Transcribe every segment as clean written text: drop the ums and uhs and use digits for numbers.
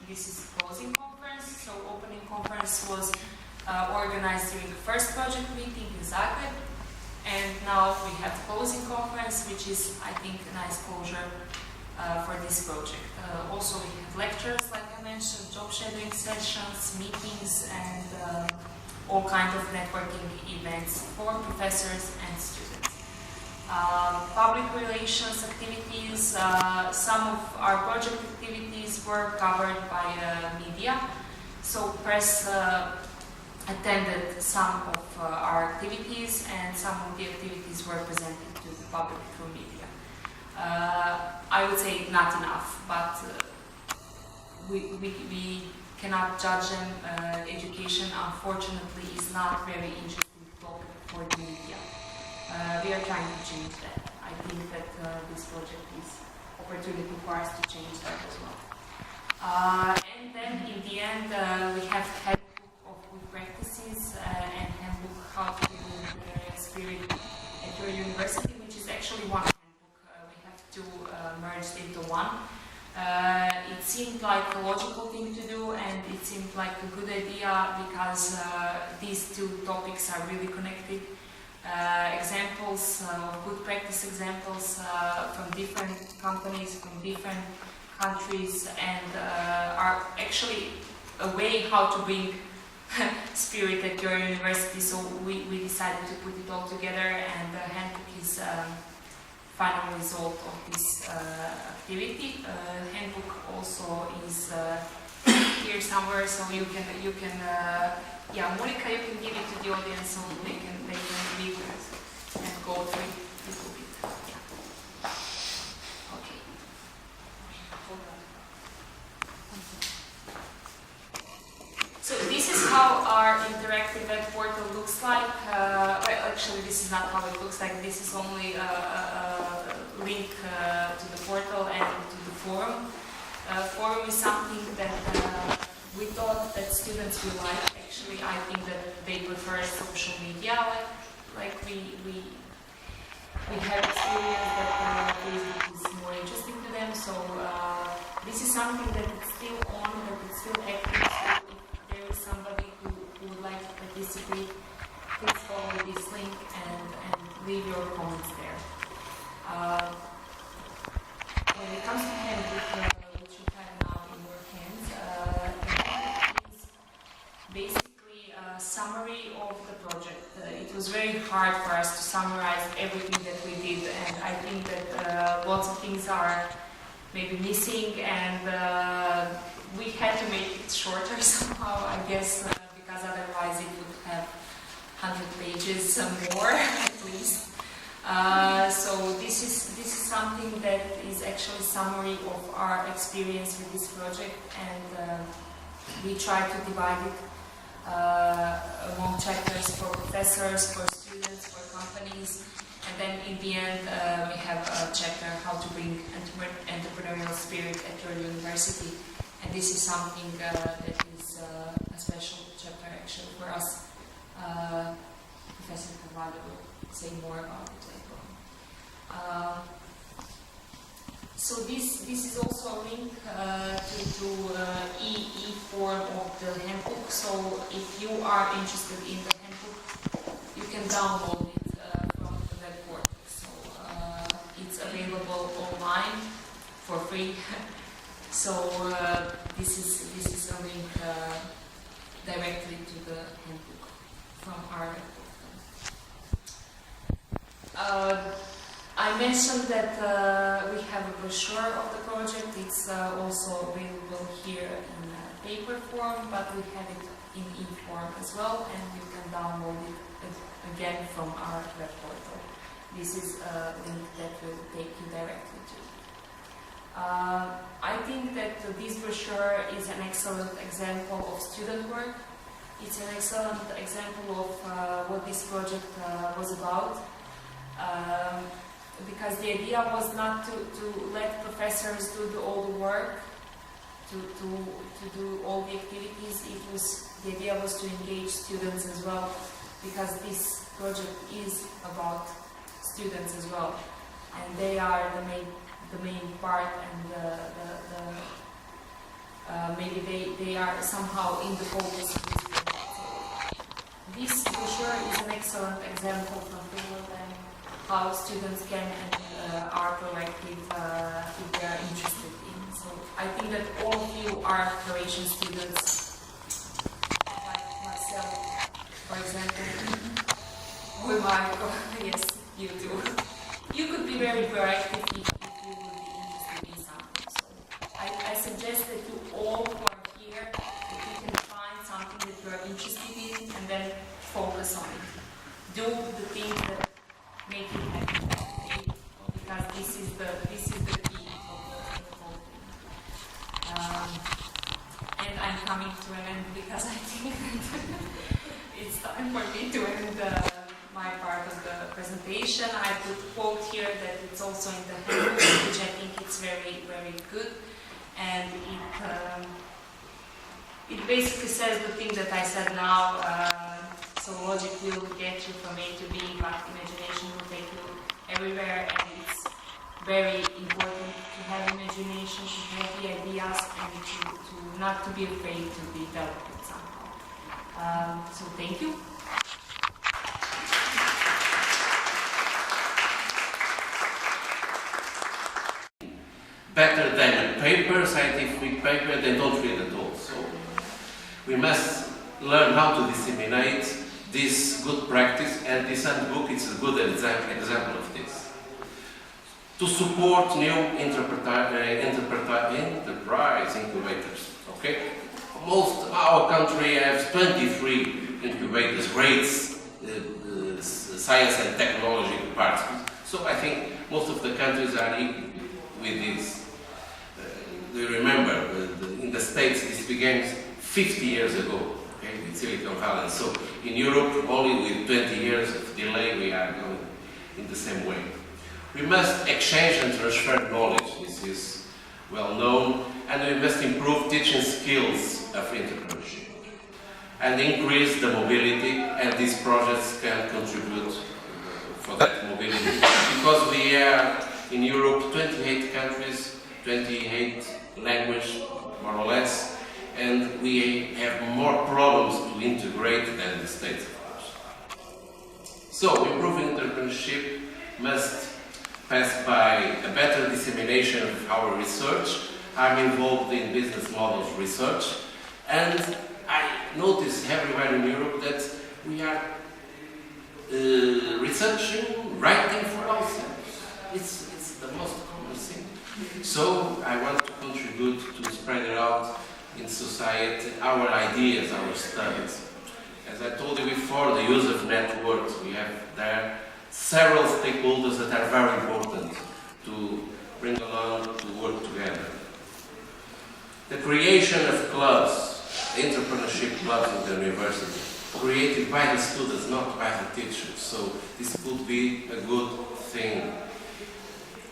this is closing conference. So opening conference was organized during the first project meeting in Zagreb, and now we have closing conference, which is, I think, a nice closure for this project. Also, we have lectures, like I mentioned, job shadowing sessions, meetings, and all kinds of networking events for professors and students. Public relations activities, some of our project activities were covered by media, so press attended some of our activities, and some of the activities were presented to the public through media. I would say not enough, but we cannot judge them. Education, unfortunately, is not very interesting topic for the media. We are trying to change that. I think that this project is opportunity for us to change that as well. And then in the end, we have handbook of good practices and handbook how to do entrepreneurial spirit at your university, which is actually one handbook. We have to merge into one. It seemed like a logical thing to do, and it seemed like a good idea because these two topics are really connected. Examples, good practice examples from different companies, from different countries, and are actually a way how to bring spirit at your university. So we decided to put it all together, and the handbook is final result of this activity. Handbook also is here somewhere, so you can yeah, Monika, you can give it to the audience so they can read it and go through it a little bit. Yeah. Okay. So this is how our interactive web portal looks like. Well, actually, this is not how it looks like. This is only a link to the portal and to the forum. Forum is something that we thought that students will like. Actually, I think that they prefer social media. Like we have experienced that Facebook is more interesting to them. So this is something that is still on, that it's still active. So if there is somebody who would like to participate, please follow this link and leave your comments there. When it comes to handbook, which you have now in your hands, it is basically a summary of the project. It was very hard for us to summarize everything that we did, and I think that lots of things are maybe missing, and we had to make it shorter somehow, I guess, because otherwise it would have 100 pages more at least. So this is something that is actually a summary of our experience with this project, and we try to divide it among chapters for professors, for students, for companies, and then in the end we have a chapter how to bring entrepreneurial spirit at your university, and this is something that is a special chapter actually for us. Professor Carvalho will say more about it later on. So this is also a link to e-form of the handbook. So if you are interested in the handbook, you can download it from the web portal. So it's available online for free. So this is a link directly to the handbook from our web portal. I mentioned that we have a brochure of the project. It's also available here in paper form, but we have it in e-form as well, and you can download it again from our web portal. This is a link that will take you directly to it. I think that this brochure is an excellent example of student work. It's an excellent example of what this project was about. Because the idea was not to let professors do all the work, to do all the activities. The idea was to engage students as well, because this project is about students as well, and they are the main part and maybe they are somehow in the focus of this project. So this for sure is an excellent example from Finland and how students can and are proactive if they are interested in. So I think that all of you are Croatian students, like myself, for example, or Marko. Yes, you too. You could be very proactive if you would be interested in something. So I suggest that you all who are here, that you can find something that you are interested in and then focus on it. Do the things that make you happy, okay? Because this is the key of the whole thing. And I'm coming to an end because I think it's time for me to end my part of the presentation. I put a quote here that it's also in the handbook, which I think it's very, very good. And it basically says the things that I said now. So logic will get you from A to B, but imagination will take you everywhere. And it's very important to have imagination, to have the ideas, and to not to be afraid to develop it somehow. So thank you. Better than a paper, scientific paper, they don't read at all. So we must learn how to disseminate this good practice, and this handbook is a good example of this. To support new enterprise incubators, okay? Our country has 23 incubators, rates, science and technology departments. So I think most of the countries are equal with this. Do you remember, in the States this began 50 years ago, okay, with Silicon Valley. So in Europe, only with 20 years of delay, we are going in the same way. We must exchange and transfer knowledge, this is well known, and we must improve teaching skills of entrepreneurship and increase the mobility, and these projects can contribute for that mobility, because we are in Europe 28 countries, 28 languages, more or less, and we have more problems to integrate than the States, of course. So, improving entrepreneurship must pass by a better dissemination of our research. I'm involved in business models research, and I notice everywhere in Europe that we are researching, writing for ourselves. It's the most common thing. So I want to contribute to spread it out in society, our ideas, our studies. As I told you before, the use of networks, we have there several stakeholders that are very important to bring along to work together. The creation of clubs, entrepreneurship clubs in the university, created by the students, not by the teachers. So this could be a good thing.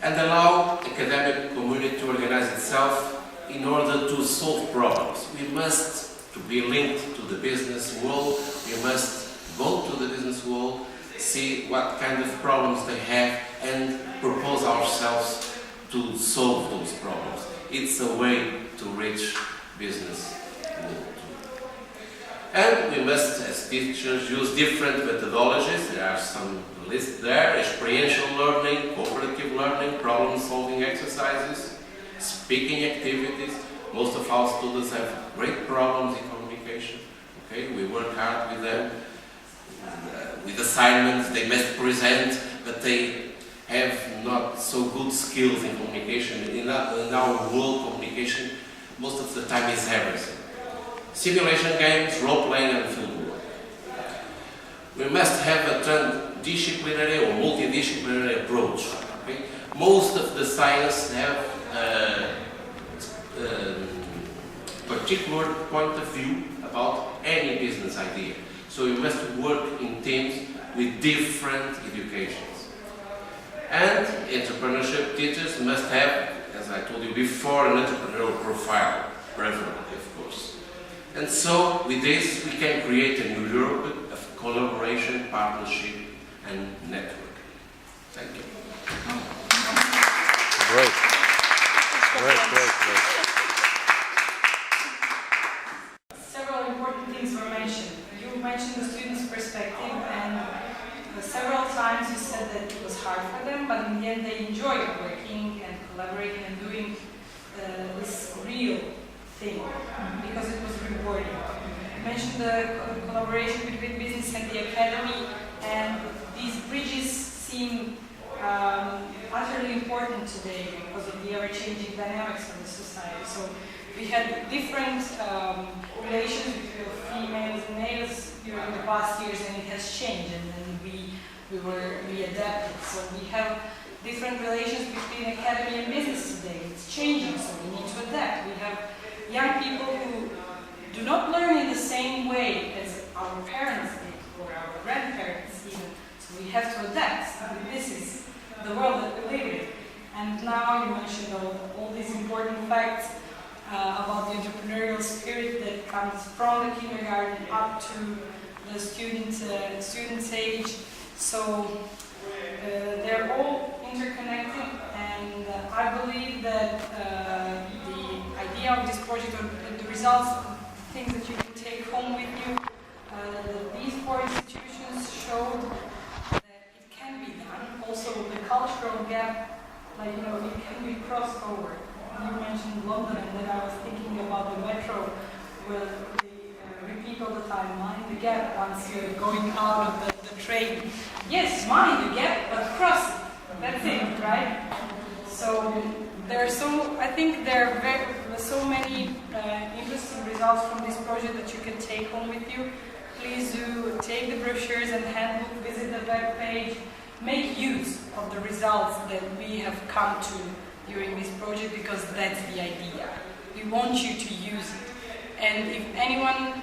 And allow the academic community to organize itself in order to solve problems. We must, to be linked to the business world, we must go to the business world, see what kind of problems they have, and propose ourselves to solve those problems. It's a way to reach business world. And we must, as teachers, use different methodologies. There are some lists there: experiential learning, cooperative learning, problem-solving exercises, speaking activities. Most of our students have great problems in communication. Okay, we work hard with them. With assignments, they must present, but they have not so good skills in communication. In our world, communication most of the time is everything. Simulation games, role-playing, and field work. We must have a transdisciplinary or multidisciplinary approach. Okay? Most of the science have a particular point of view about any business idea. So we must work in teams with different educations. And entrepreneurship teachers must have, as I told you before, an entrepreneurial profile, preferably, of course. And so, with this, we can create a new Europe of collaboration, partnership, and network. Thank you. Great. things were mentioned. You mentioned the students' perspective, and several times you said that it was hard for them, but in the end they enjoyed working and collaborating and doing this real thing because it was rewarding. You mentioned the collaboration between business and the academy, and these bridges seem utterly important today because of the ever-changing dynamics of the society. So we had different relations between females and males during the past years, and it has changed, and then we adapted. So we have different relations between academy and business today. It's changing, so we need to adapt. We have young people who do not learn in the same way as our parents did, or our grandparents even. So we have to adapt. This is the world that we live in. And now you mentioned all these important facts about the entrepreneurial spirit that comes from the kindergarten up to the student's age. So they're all interconnected, and I believe that the idea of this project, or the results, things that you can take home with you, these four institutions showed that it can be done. Also, the cultural gap, it can be crossed over. You mentioned London, and then I was thinking about the metro, where they repeat all the time, mind the gap once you're going out of the train. Yes, mind the gap, but cross it. That's it, right? So I think there are so many interesting results from this project that you can take home with you. Please do take the brochures and handbook, visit the web page, make use of the results that we have come to during this project, because that's the idea. We want you to use it. And if anyone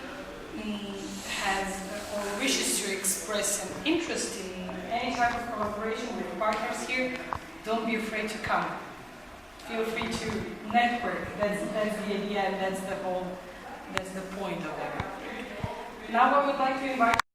has or wishes to express an interest in any type of collaboration with partners here, don't be afraid to come. Feel free to network. That's the idea, and that's the point of everything. Now I would like to invite